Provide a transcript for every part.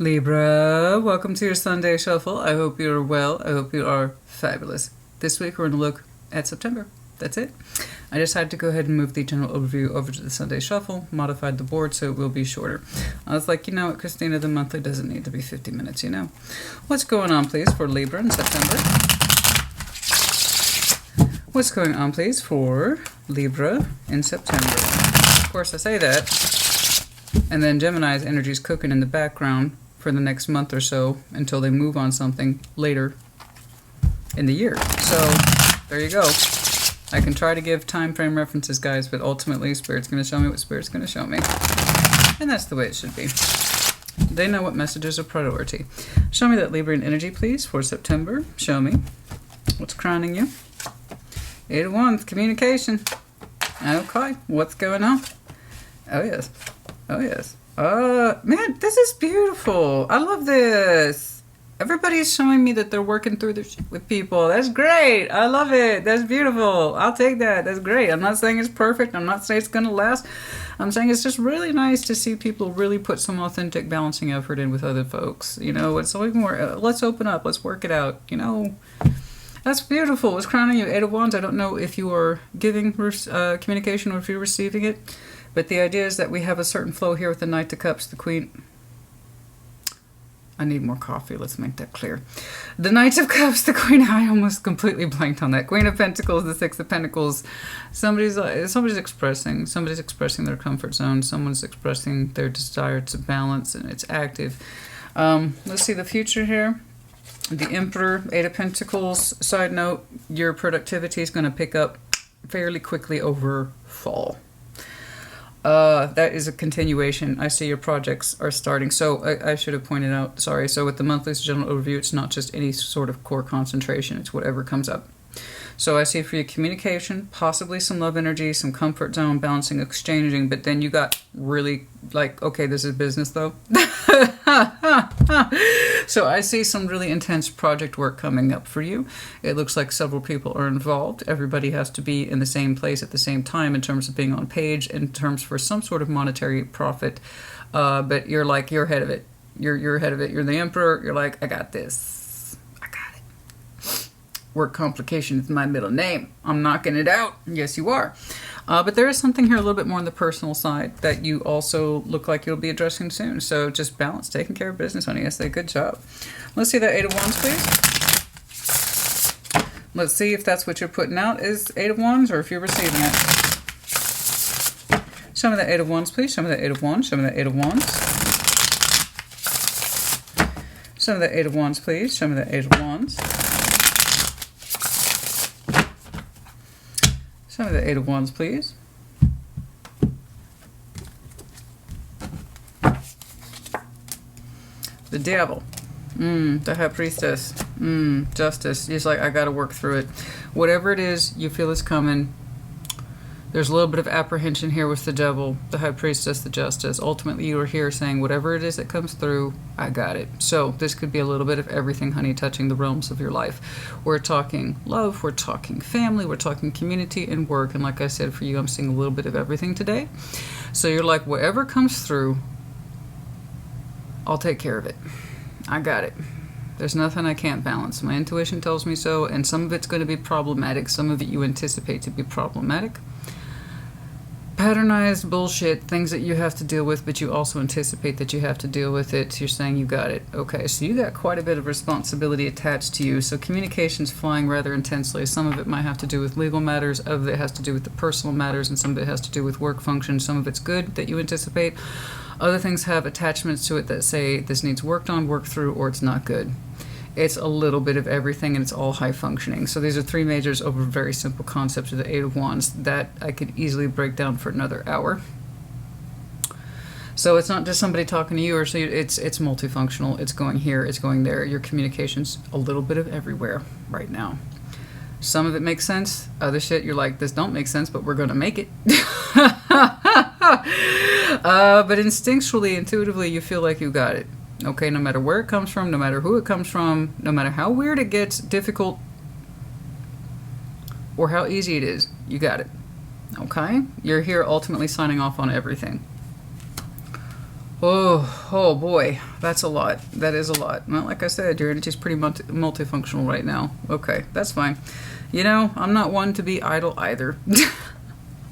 Libra, welcome to your Sunday Shuffle. I hope you're well. I hope you are fabulous. This week we're going to look at September. That's it. I just had to go ahead and move the general overview over to the Sunday Shuffle, modified the board so it will be shorter. I was like, you know what, Christina, the monthly doesn't need to be 50 minutes, you know. What's going on, please, for Libra in September? What's going on, please, for Libra in September? Of course, I say that, and then Gemini's energy is cooking in the background for the next month or so until they move on something later in the year. So there you go. I can try to give time frame references, guys, but ultimately Spirit's going to show me what Spirit's going to show me. And that's the way it should be. They know what messages are priority. Show me that Libran energy, please, for September. Show me what's crowning you. 8 of Wands, communication. Okay, what's going on? Oh, yes. Oh, yes. Man, this is beautiful. I love this. Everybody's showing me that they're working through their shit with people. That's great. I love it. That's beautiful. I'll take that. That's great. I'm not saying it's perfect. I'm not saying it's going to last. I'm saying it's just really nice to see people really put some authentic balancing effort in with other folks. You know, it's like more, let's open up. Let's work it out. You know, that's beautiful. It's crowning you. 8 of Wands. I don't know if you are giving communication or if you're receiving it. But the idea is that we have a certain flow here with the Knight of Cups, the Queen. I need more coffee. Let's make that clear. The Knight of Cups, the Queen. I almost completely blanked on that. Queen of Pentacles, the Six of Pentacles. Somebody's expressing their comfort zone. Someone's expressing their desire to balance, and it's active. Let's see the future here. The Emperor, 8 of Pentacles. Side note, your productivity is going to pick up fairly quickly over fall. That is a continuation. I see your projects are starting. So I should have pointed out, sorry. So with the monthly's general overview, it's not just any sort of core concentration. It's whatever comes up. So I see for you communication, possibly some love energy, some comfort zone, balancing, exchanging. But then you got really like, okay, this is business though. So I see some really intense project work coming up for you. It looks like several people are involved. Everybody has to be in the same place at the same time in terms of being on page, in terms for some sort of monetary profit. But you're like, you're ahead of it. You're ahead of it. You're the Emperor. You're like, I got this. I got it. Work complication is my middle name. I'm knocking it out. Yes, you are. But there is something here a little bit more on the personal side that you also look like you'll be addressing soon. So just balance, taking care of business, honey. I say good job. Let's see that 8 of Wands, please. Let's see if that's what you're putting out is 8 of Wands or if you're receiving it. Show me that 8 of Wands, please. Show me that 8 of Wands. Show me that 8 of Wands. Show me that 8 of Wands, please. Show me that 8 of Wands. Show me the 8 of Wands, please. The Devil. The High Priestess. Justice. He's like, I gotta work through it. Whatever it is you feel is coming, there's a little bit of apprehension here with the Devil, the High Priestess, the Justice. Ultimately, you are here saying, whatever it is that comes through, I got it. So this could be a little bit of everything, honey, touching the realms of your life. We're talking love, we're talking family, we're talking community and work. And like I said, for you, I'm seeing a little bit of everything today. So you're like, whatever comes through, I'll take care of it. I got it. There's nothing I can't balance. My intuition tells me so, and some of it's going to be problematic. Some of it you anticipate to be problematic. Patternized bullshit, things that you have to deal with, but you also anticipate that you have to deal with it. You're saying you got it. Okay, so you got quite a bit of responsibility attached to you. So communication's flying rather intensely. Some of it might have to do with legal matters, some of it has to do with the personal matters, and some of it has to do with work functions. Some of it's good that you anticipate. Other things have attachments to it that say this needs worked on, worked through, or it's not good. It's a little bit of everything, and it's all high functioning. So these are 3 majors over very simple concepts of the 8 of Wands that I could easily break down for another hour. So it's not just somebody talking to you, or so it's multifunctional. It's going here, it's going there. Your communication's a little bit of everywhere right now. Some of it makes sense. Other shit, you're like, this don't make sense, but we're going to make it. But instinctually, intuitively, you feel like you got it. Okay, no matter where it comes from, no matter who it comes from, no matter how weird it gets, difficult, or how easy it is, you got it. Okay? You're here ultimately signing off on everything. Oh boy, that's a lot. That is a lot. Well, like I said, your energy is pretty multifunctional right now. Okay, that's fine. You know, I'm not one to be idle either.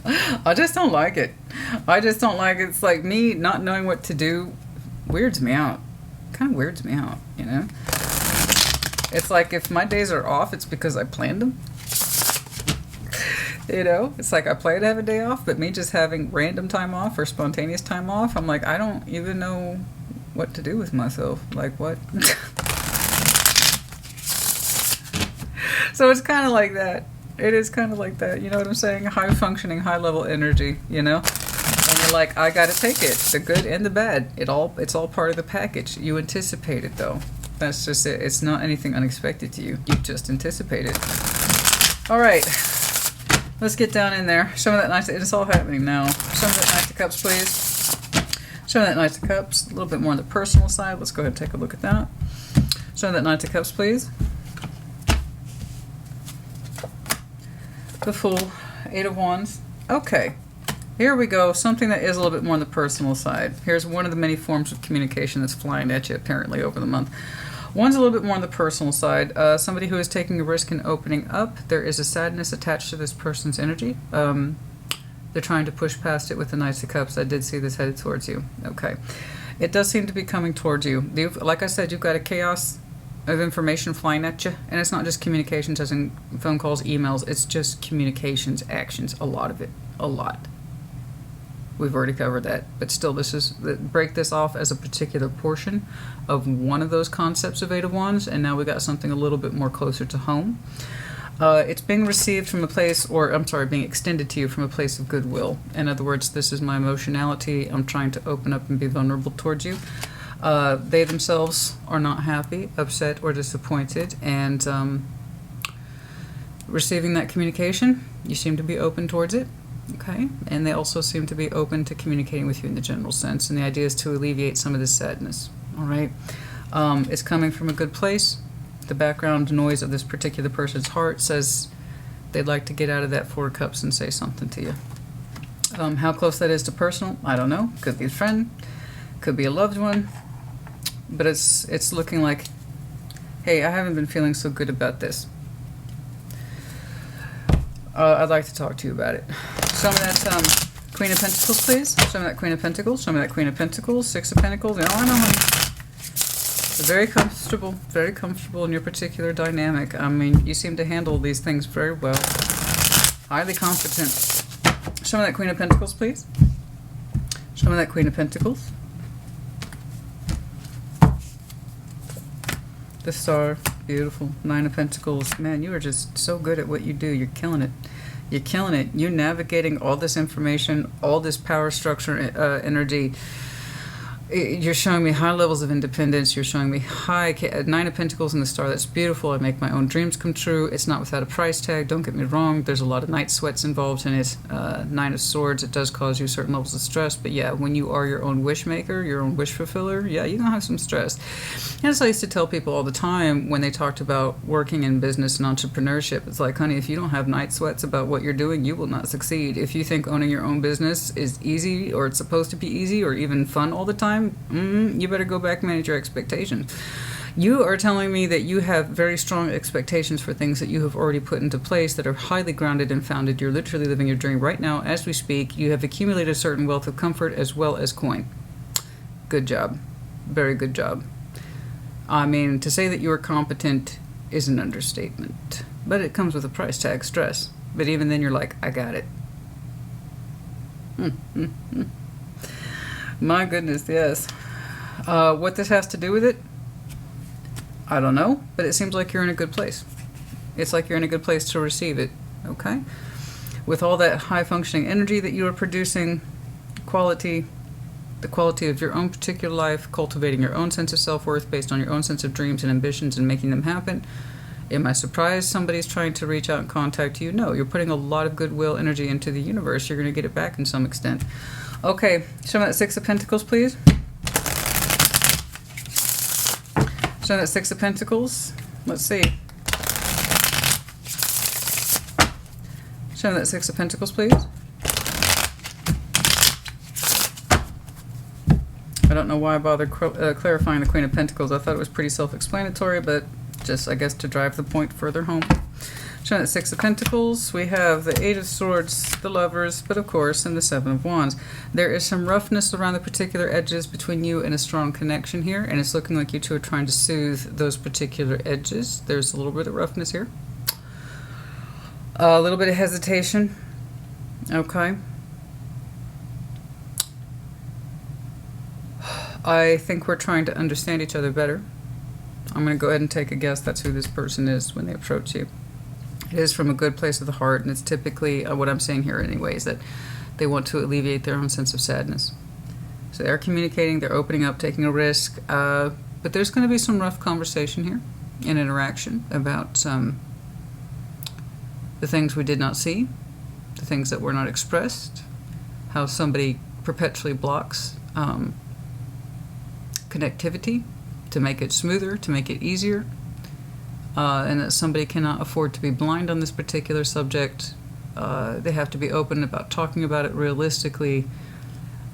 I just don't like it. I just don't like it. It's like me not knowing what to do weirds me out. Kind of weirds me out, you know? It's like if my days are off, it's because I planned them. You know, it's like I plan to have a day off, but me just having random time off or spontaneous time off, I'm like, I don't even know what to do with myself. Like, what? So it's kind of like that. It is kind of like that. You know what I'm saying? High functioning, high level energy, you know? And you're like, I gotta take it. The good and the bad. It's all part of the package. You anticipate it, though. That's just it. It's not anything unexpected to you. You just anticipate it. All right. Let's get down in there. Show me that Knight. It's all happening now. Show me that Knight of Cups, please. Show me that Knight of Cups. A little bit more on the personal side. Let's go ahead and take a look at that. Show me that Knight of Cups, please. The Fool. 8 of Wands. Okay. Here we go. Something that is a little bit more on the personal side. Here's one of the many forms of communication that's flying at you apparently over the month. One's a little bit more on the personal side. Somebody who is taking a risk in opening up. There is a sadness attached to this person's energy. They're trying to push past it with the Knights of Cups. I did see this headed towards you. Okay. It does seem to be coming towards you. Like I said, you've got a chaos of information flying at you. And it's not just communications as in phone calls, emails. It's just communications, actions. A lot of it. A lot. We've already covered that, but still, break this off as a particular portion of one of those concepts of 8 of Wands, and now we got something a little bit more closer to home. It's being received from a place, or I'm sorry, being extended to you from a place of goodwill. In other words, this is my emotionality. I'm trying to open up and be vulnerable towards you. They themselves are not happy, upset, or disappointed, and receiving that communication, you seem to be open towards it. Okay, and they also seem to be open to communicating with you in the general sense, and the idea is to alleviate some of this sadness. All right, it's coming from a good place. The background noise of this particular person's heart says they'd like to get out of that 4 of Cups and say something to you. How close that is to personal, I don't know. Could be a friend, could be a loved one, but it's looking like, hey, I haven't been feeling so good about this. I'd like to talk to you about it. Show me that Queen of Pentacles, please. Show me that Queen of Pentacles. Show me that Queen of Pentacles. 6 of Pentacles. Oh, I know, honey. Very comfortable in your particular dynamic. I mean, you seem to handle these things very well. Highly competent. Show me that Queen of Pentacles, please. Show me that Queen of Pentacles. The Star. Beautiful. 9 of Pentacles. Man, you are just so good at what you do. You're killing it. You're killing it. You're navigating all this information, all this power structure energy. You're showing me high levels of independence. You're showing me high 9 of Pentacles in the Star. That's beautiful. I make my own dreams come true. It's not without a price tag. Don't get me wrong. There's a lot of night sweats involved in it. 9 of Swords. It does cause you certain levels of stress. But yeah, when you are your own wish maker, your own wish fulfiller, yeah, you're going to have some stress. And as I used to tell people all the time when they talked about working in business and entrepreneurship, it's like, honey, if you don't have night sweats about what you're doing, you will not succeed. If you think owning your own business is easy or it's supposed to be easy or even fun all the time, you better go back and manage your expectations. You are telling me that you have very strong expectations for things that you have already put into place that are highly grounded and founded. You're literally living your dream right now as we speak. You have accumulated a certain wealth of comfort as well as coin. Good job. Very good job. I mean, to say that you are competent is an understatement. But it comes with a price tag, stress. But even then you're like, I got it. My goodness, yes. What this has to do with it, I don't know, but it seems like you're in a good place. It's like you're in a good place to receive it, okay? With all that high-functioning energy that you are producing, the quality of your own particular life, cultivating your own sense of self-worth based on your own sense of dreams and ambitions and making them happen. Am I surprised somebody's trying to reach out and contact you? No, you're putting a lot of goodwill energy into the universe. You're going to get it back in some extent. Okay, show me that 6 of Pentacles, please. Show me that 6 of Pentacles. Let's see. Show me that 6 of Pentacles, please. I don't know why I bothered clarifying the Queen of Pentacles. I thought it was pretty self-explanatory, but just, I guess, to drive the point further home. Showing that Six of Pentacles, we have the Eight of Swords, the Lovers, but of course, and the Seven of Wands. There is some roughness around the particular edges between you and a strong connection here, and it's looking like you two are trying to soothe those particular edges. There's a little bit of roughness here. A little bit of hesitation. Okay. I think we're trying to understand each other better. I'm going to go ahead and take a guess that's who this person is when they approach you. It is from a good place of the heart, and it's typically what I'm saying here anyways, that they want to alleviate their own sense of sadness. So they're communicating, they're opening up, taking a risk, but there's going to be some rough conversation here and interaction about the things we did not see, the things that were not expressed, how somebody perpetually blocks connectivity to make it smoother, to make it easier, and that somebody cannot afford to be blind on this particular subject. They have to be open about talking about it realistically,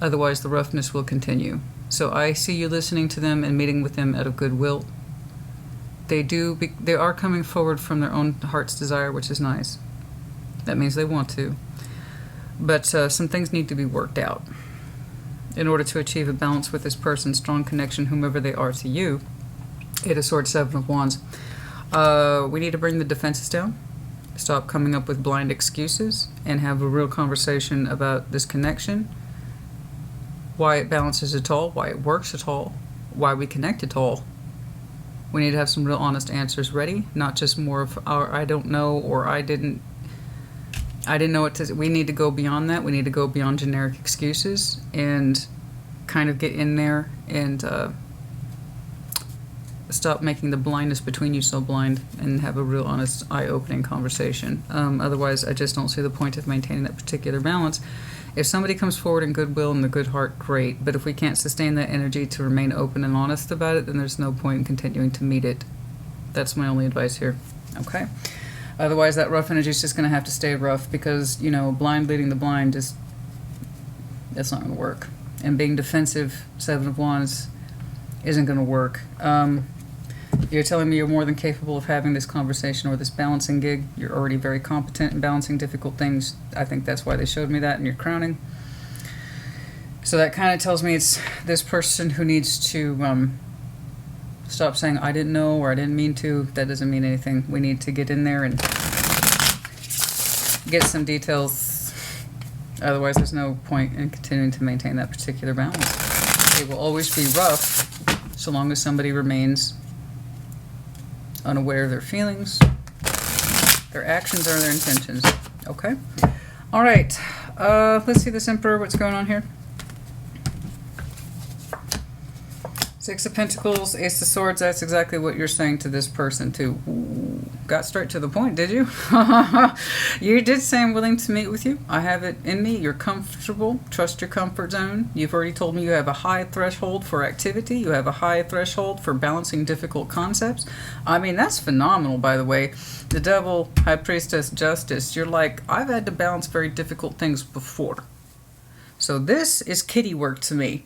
otherwise the roughness will continue. So I see you listening to them and meeting with them out of goodwill. They are coming forward from their own heart's desire, which is nice. That means they want to. But some things need to be worked out in order to achieve a balance with this person, strong connection, whomever they are to you. Eight of Swords, Seven of Wands. We need to bring the defenses down, stop coming up with blind excuses, and have a real conversation about this connection, why it balances at all, why it works at all, why we connect at all. We need to have some real honest answers ready, not just more of our I don't know or I didn't know what to. We need to go beyond that. We need to go beyond generic excuses and kind of get in there and stop making the blindness between you so blind and have a real honest eye-opening conversation. Otherwise, I just don't see the point of maintaining that particular balance. If somebody comes forward in goodwill and the good heart, great. But if we can't sustain that energy to remain open and honest about it, then there's no point in continuing to meet it. That's my only advice here. Okay? Otherwise, that rough energy is just going to have to stay rough because, you know, blind leading the blind, that's not going to work. And being defensive, Seven of Wands, isn't going to work. You're telling me you're more than capable of having this conversation or this balancing gig. You're already very competent in balancing difficult things. I think that's why they showed me that in your crowning. So that kind of tells me it's this person who needs to stop saying, I didn't know or I didn't mean to. That doesn't mean anything. We need to get in there and get some details. Otherwise, there's no point in continuing to maintain that particular balance. It will always be rough so long as somebody remains unaware of their feelings, their actions, or their intentions. Okay? All right. Let's see this Emperor. What's going on here? Six of Pentacles, Ace of Swords. That's exactly what you're saying to this person, too. Ooh, got straight to the point, did you? You did say I'm willing to meet with you. I have it in me. You're comfortable. Trust your comfort zone. You've already told me you have a high threshold for activity. You have a high threshold for balancing difficult concepts. I mean, that's phenomenal, by the way. The Devil, High Priestess, Justice. You're like, I've had to balance very difficult things before. So this is kitty work to me.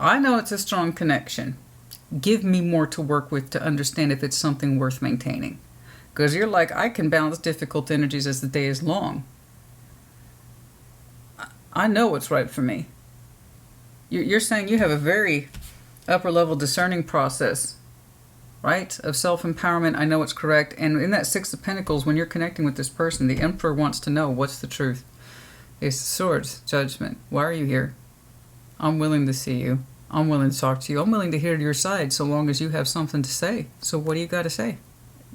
I know it's a strong connection. Give me more to work with to understand if it's something worth maintaining. Because you're like, I can balance difficult energies as the day is long. I know what's right for me. You're saying you have a very upper level discerning process, right? Of self-empowerment. I know it's correct. And in that Six of Pentacles, when you're connecting with this person, the Emperor wants to know what's the truth. Ace of Swords, Judgment. Why are you here? I'm willing to see you. I'm willing to talk to you. I'm willing to hear your side so long as you have something to say. So what do you got to say,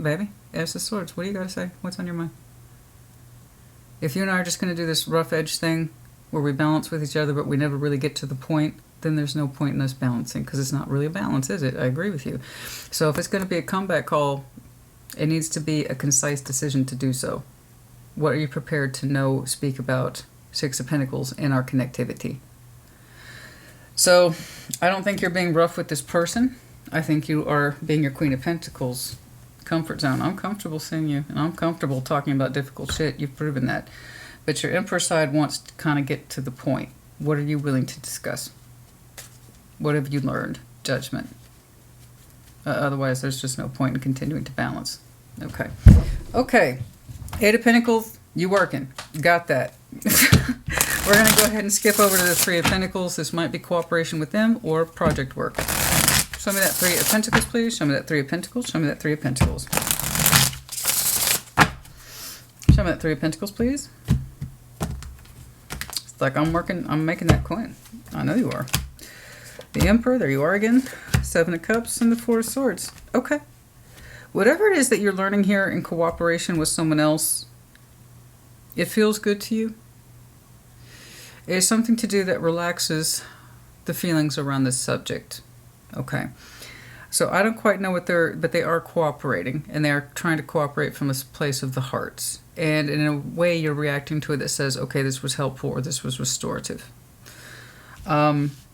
baby? Ace of Swords, what do you got to say? What's on your mind? If you and I are just going to do this rough edge thing where we balance with each other but we never really get to the point, then there's no point in us balancing because it's not really a balance, is it? I agree with you. So if it's going to be a comeback call, it needs to be a concise decision to do so. What are you prepared to speak about Six of Pentacles and our connectivity? So, I don't think you're being rough with this person. I think you are being your Queen of Pentacles comfort zone. I'm comfortable seeing you, and I'm comfortable talking about difficult shit. You've proven that. But your Emperor side wants to kind of get to the point. What are you willing to discuss? What have you learned? Judgment. Otherwise, there's just no point in continuing to balance. Okay. Okay. Eight of Pentacles, you working. Got that. We're going to go ahead and skip over to the Three of Pentacles. This might be cooperation with them or project work. Show me that Three of Pentacles, please. Show me that Three of Pentacles. Show me that Three of Pentacles. Show me that Three of Pentacles, please. It's like I'm making that coin. I know you are. The Emperor, there you are again. Seven of Cups and the Four of Swords. Okay. Whatever it is that you're learning here in cooperation with someone else, it feels good to you. It is something to do that relaxes the feelings around this subject. Okay. So I don't quite know what but they are cooperating, and they are trying to cooperate from a place of the hearts. And in a way, you're reacting to it that says, okay, this was helpful or this was restorative.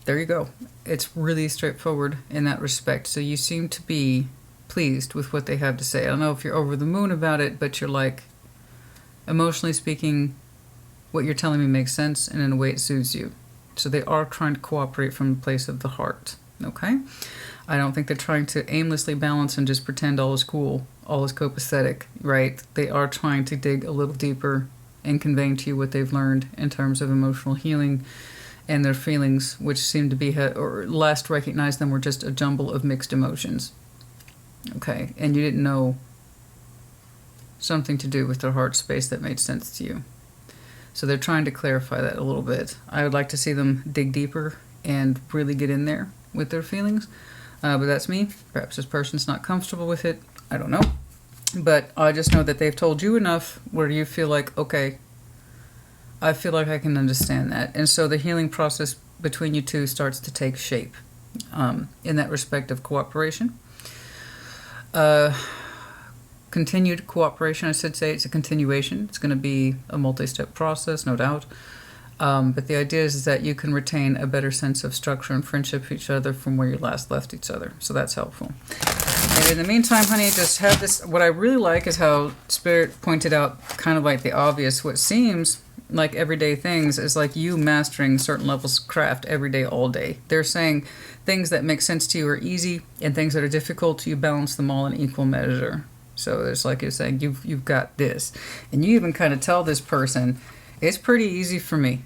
There you go. It's really straightforward in that respect. So you seem to be pleased with what they have to say. I don't know if you're over the moon about it, but you're like, emotionally speaking, what you're telling me makes sense, and in a way it soothes you. So they are trying to cooperate from the place of the heart. Okay? I don't think they're trying to aimlessly balance and just pretend all is cool, all is copacetic, right? They are trying to dig a little deeper and conveying to you what they've learned in terms of emotional healing and their feelings, which seem to be, or last recognized them, were just a jumble of mixed emotions. Okay? And you didn't know something to do with their heart space that made sense to you. So they're trying to clarify that a little bit. I would like to see them dig deeper and really get in there with their feelings. But that's me. Perhaps this person's not comfortable with it. I don't know. But I just know that they've told you enough where you feel like, okay, I feel like I can understand that. And so the healing process between you two starts to take shape in that respect of cooperation. Continued cooperation, I should say. It's a continuation. It's going to be a multi-step process, no doubt. But the idea is that you can retain a better sense of structure and friendship with each other from where you last left each other. So that's helpful. And in the meantime, honey, just have this. What I really like is how Spirit pointed out kind of like the obvious. What seems like everyday things is like you mastering certain levels of craft every day, all day. They're saying things that make sense to you are easy, and things that are difficult, you balance them all in equal measure. So it's like you're saying, you've got this. And you even kind of tell this person, it's pretty easy for me.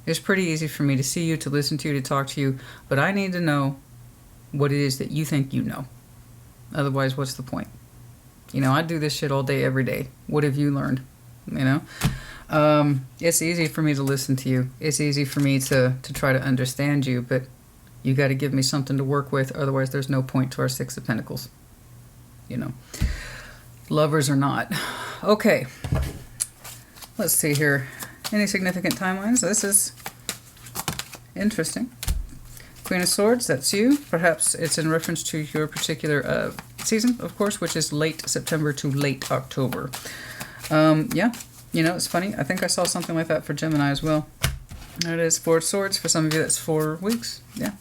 It's pretty easy for me to see you, to listen to you, to talk to you, but I need to know what it is that you think you know. Otherwise, what's the point? You know, I do this shit all day, every day. What have you learned? You know? It's easy for me to listen to you. It's easy for me to try to understand you, but you got to give me something to work with. Otherwise, there's no point to our Six of Pentacles. You know? Lovers or not. Okay. Let's see here. Any significant timelines? This is interesting. Queen of Swords, that's you. Perhaps it's in reference to your particular season, of course, which is late September to late October. Yeah, you know, it's funny. I think I saw something like that for Gemini as well. There it is, Four of Swords. For some of you, that's 4 weeks. Yeah.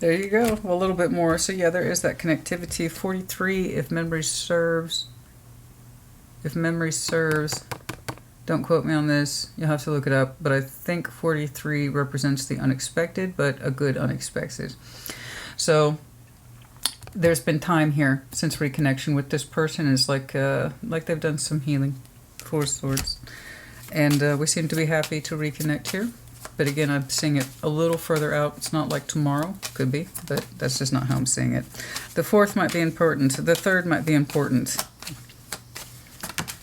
There you go. Well, a little bit more. So yeah, there is that connectivity. 43, if memory serves. If memory serves. Don't quote me on this. You'll have to look it up. But I think 43 represents the unexpected, but a good unexpected. So there's been time here since reconnection with this person. It's like they've done some healing. Four Swords. And we seem to be happy to reconnect here. But again, I'm seeing it a little further out. It's not like tomorrow. Could be, but that's just not how I'm seeing it. The 4th might be important. The 3rd might be important.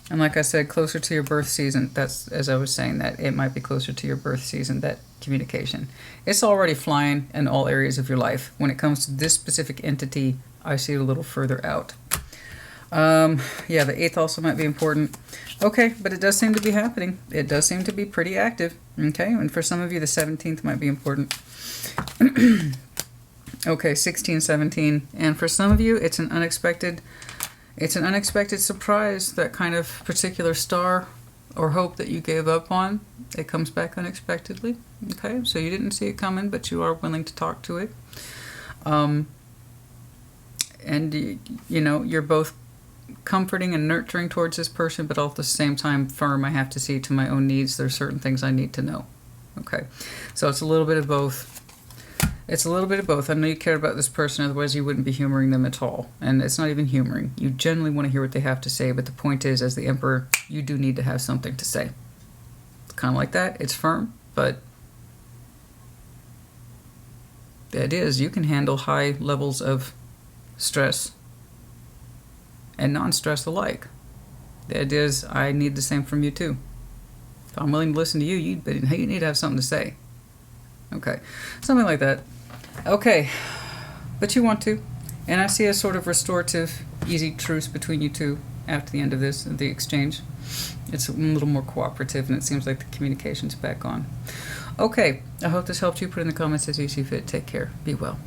And like I said, closer to your birth season. That's, as I was saying, that it might be closer to your birth season, that communication. It's already flying in all areas of your life. When it comes to this specific entity, I see it a little further out. Yeah, the 8th also might be important. Okay, but it does seem to be happening. It does seem to be pretty active. Okay, and for some of you, the 17th might be important. Okay, 16, 17. And for some of you, it's an unexpected surprise, that kind of particular star or hope that you gave up on. It comes back unexpectedly. Okay, so you didn't see it coming, but you are willing to talk to it. And, you know, you're both comforting and nurturing towards this person, but all at the same time firm. I have to see to my own needs. There's certain things I need to know. Okay, so it's a little bit of both. It's a little bit of both. I know you care about this person, otherwise you wouldn't be humoring them at all. And it's not even humoring. You generally want to hear what they have to say, but the point is, as the Emperor, you do need to have something to say. It's kind of like that. It's firm, but the idea is you can handle high levels of stress and non-stress alike. The idea is I need the same from you too. If I'm willing to listen to you, you need to have something to say. Okay, something like that. Okay, but you want to. And I see a sort of restorative, easy truce between you two after the end of this, the exchange. It's a little more cooperative, and it seems like the communication's back on. Okay, I hope this helped you. Put in the comments as you see fit. Take care. Be well.